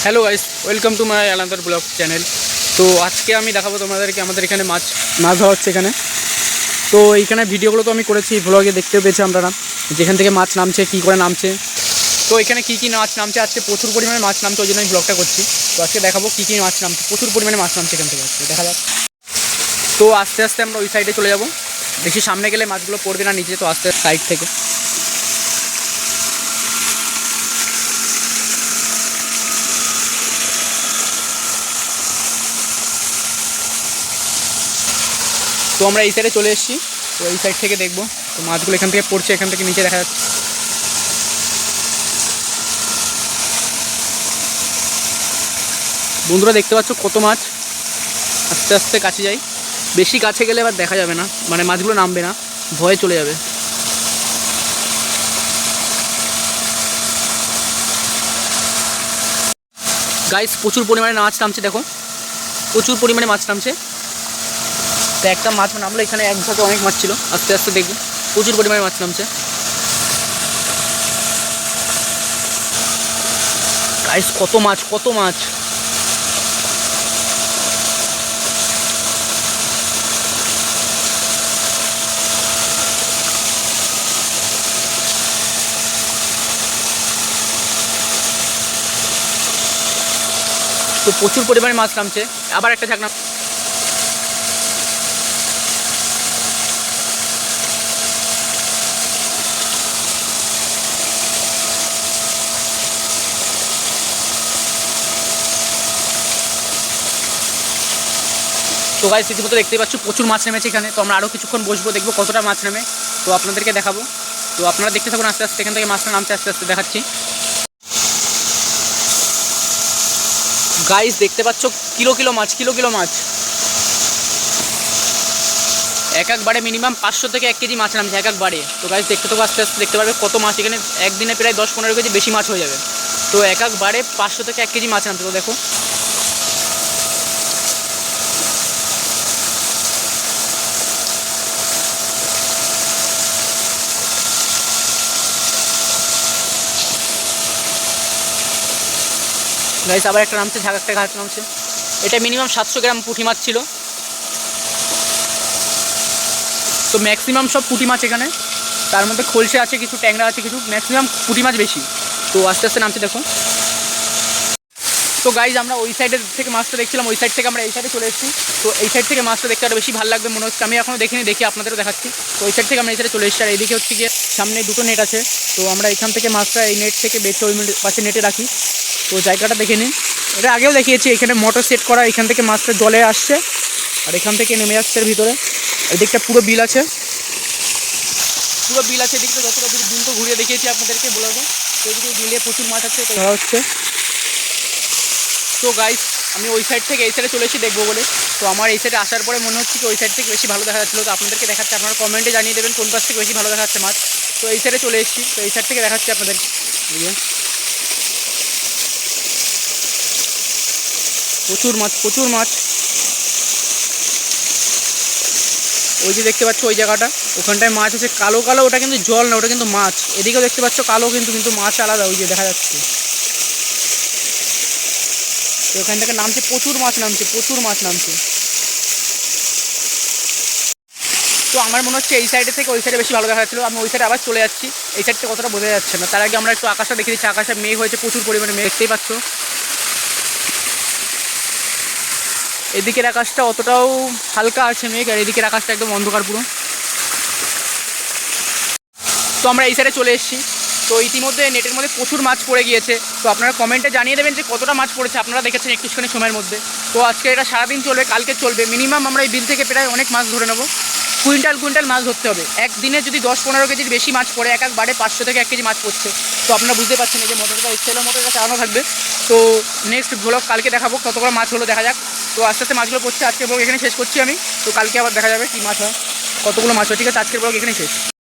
Hello guys, welcome to my another blog channel. তো আজকে আমি দেখাবো তোমাদেরকে আমাদের এখানে মাছ ধরা হচ্ছে এখানে। তো এইখানে ভিডিওগুলো তো আমি করেছি, ব্লগে দেখতেও পেয়েছি আপনারা যেখান থেকে মাছ নামছে, কী করে নামছে। তো এখানে কী কী মাছ নামছে, আজকে প্রচুর পরিমাণে মাছ নামছে, ওই জন্য আমি ব্লগটা করছি। তো আজকে দেখাবো কী কী মাছ নামছে, প্রচুর পরিমাণে মাছ নামছে এখান থেকে, আজকে দেখা যাক। তো আস্তে আস্তে আমরা ওই সাইডে চলে যাব, বেশি সামনে গেলে মাছগুলো পড়বে না নিচে, তো আস্তে সাইড থেকে। তো আমরা এই সাইডে চলে এসেছি, তো এই সাইড থেকে দেখবো। তো মাছগুলো এখান থেকে পড়ছে, এখান থেকে নিচে দেখা যাচ্ছে। বন্ধুরা দেখতে পাচ্ছ কত মাছ, আস্তে আস্তে কাছে যাই, বেশি কাছে গেলে এবার দেখা যাবে না, মানে মাছগুলো নামবে না, ভয়ে চলে যাবে। গাইস প্রচুর পরিমাণে মাছ নামছে, দেখো প্রচুর পরিমাণে মাছ নামছে। তো একটা মাছ নামলো এখানে, এক ঝাঁকে অনেক মাছ ছিল, আস্তে আস্তে দেখবো প্রচুর পরিমাণে মাছ নামছে। গাইস কত মাছ কত মাছ। তো প্রচুর পরিমাণে মাছ নামছে, আবার একটা ঝাঁক নাম। তো গাইস রীতিমতো দেখতেই পাচ্ছ প্রচুর মাছ নেমেছে এখানে। তো আমরা আরও কিছুক্ষণ বসবো, দেখবো কতটা মাছ নেমে, তো আপনাদেরকে দেখাবো। তো আপনারা দেখতে থাকুন আস্তে আস্তে, এখান থেকে মাছটা নামছে আস্তে আস্তে দেখাচ্ছি। গাইস দেখতে পাচ্ছ কিলো কিলো মাছ, কিলো কিলো মাছ, একবারে মিনিমাম 500 থেকে 1 কেজি মাছ নামছে একবারে। তো গাইস দেখতে থাকো আস্তে আস্তে, দেখতে পারবে কত মাছ এখানে, একদিনে প্রায় 10-15 কেজি বেশি মাছ হয়ে যাবে। তো একবারে 500 থেকে 1 কেজি মাছ নামছে। তো দেখো গাইস আবার একটা নামছে, ঝাঁক একটা ঘাট নামছে। এটা মিনিমাম 700 গ্রাম পুঁটি মাছ ছিল। তো ম্যাক্সিমাম সব পুঁটি মাছ এখানে, তার মধ্যে খলসে আছে কিছু, ট্যাংরা আছে কিছু, ম্যাক্সিমাম পুঁটি মাছ বেশি। তো আস্তে আস্তে নামছে দেখো। তো গাইজ আমরা ওই সাইডের থেকে মাছটা দেখছিলাম, ওই সাইড থেকে আমরা এই সাইডে চলে এসেছি। তো এই সাইড থেকে মাছটা দেখতে আরও বেশি ভালো লাগবে মনে হচ্ছে, আমি এখনও দেখিনি, দেখি আপনাদেরও দেখাচ্ছি। তো ওই সাইড থেকে আমরা এই সাইডে চলে এসেছি, আর এইদিকে হচ্ছে গিয়ে সামনে দুটো নেট আছে। তো আমরা এখান থেকে মাছটা এই নেট থেকে বেছে ওই পাশে নেটে রাখি। তো জায়গাটা দেখে নিন, এটা আগেও দেখিয়েছি, এখানে মোটর সেট করা, এখান থেকে মাছটা জলে আসছে আর এখান থেকে নেমে যাচ্ছে এর ভিতরে। এদিকটা পুরো বিল আছে, পুরো বিল আছে এদিকটা, যতটা দূর বিল তো ঘুরিয়ে দেখিয়েছি আপনাদেরকে বলবো। তো এদিকে বিলে প্রচুর মাছ আছে, তো ধরা হচ্ছে। তো গাইস আমি ওই সাইড থেকে এই সাইডে চলে এসেছি দেখবো বলে। তো আমার এই সাইডে আসার পরে মনে হচ্ছে কি ওই সাইড থেকে বেশি ভালো দেখা যাচ্ছিলো। তো আপনাদেরকে দেখাচ্ছে, আপনারা কমেন্টে জানিয়ে দেবেন কোন পাশ থেকে বেশি ভালো দেখা যাচ্ছে মাছ। তো এই সাইডে চলে এসেছি, তো এই সাইড থেকে দেখাচ্ছি আপনাদের। প্রচুর মাছ প্রচুর মাছ। ওই যে দেখতে পাচ্ছ ওই জায়গাটা, ওখানটায় মাছ আছে কালো কালো, ওটা কিন্তু জল না, ওটা কিন্তু মাছ। এদিকেও দেখতে পাচ্ছ কালো, কিন্তু মাছ আলাদা, ওই যে দেখা যাচ্ছে। তো ওখান থেকে নামছে প্রচুর মাছ, নামছে প্রচুর মাছ নামছে। তো আমার মনে হচ্ছে এই সাইডে থেকে ওই সাইডে বেশি ভালো দেখা যাচ্ছিলো। আমি ওই সাইডে আবার চলে যাচ্ছি, এই সাইডটা কতটা বোঝা যাচ্ছে না। তার আগে আমরা একটু আকাশটা দেখে দিচ্ছি, আকাশে মেঘ হয়েছে প্রচুর পরিমাণে, মেঘ দেখতেই পাচ্ছ। এদিকের আকাশটা অতটাও হালকা আছে মেঘ, আর এদিকের আকাশটা একদম অন্ধকার পুরো। তো আমরা এই সাইডে চলে এসেছি। তো ইতিমধ্যে নেটের মধ্যে প্রচুর মাছ পড়ে গিয়েছে। তো আপনারা কমেন্টে জানিয়ে দেবেন যে কতটা মাছ পড়েছে, আপনারা দেখেছেন একটুখানি সময়ের মধ্যে। তো আজকে এটা সারাদিন চলবে, কালকে চলবে। মিনিমাম আমরা এই বিল থেকে প্রায় অনেক মাছ ধরে নেবো, কুইন্টাল কুইন্টাল মাছ ধরতে হবে। একদিনে যদি 10-15 কেজির বেশি মাছ পড়ে, একবারে 500 থেকে 1 কেজি মাছ পড়ছে। তো আপনারা বুঝতে পারছেন, এই যে মোটরটা এক্সেলের মোটরটা চালানো থাকবে। তো নেক্সট ব্লগ কালকে দেখাবো কতগুলো মাছ হলো, দেখা যাক। তো আস্তে আস্তে মাছগুলো পড়ছে, আজকের ব্লগ এখানে শেষ করছি আমি। তো কালকে আবার দেখা যাবে কী মাছ হয়, কতগুলো মাছ হয়। ঠিক আছে, আজকের ব্লগ এখানেই শেষ।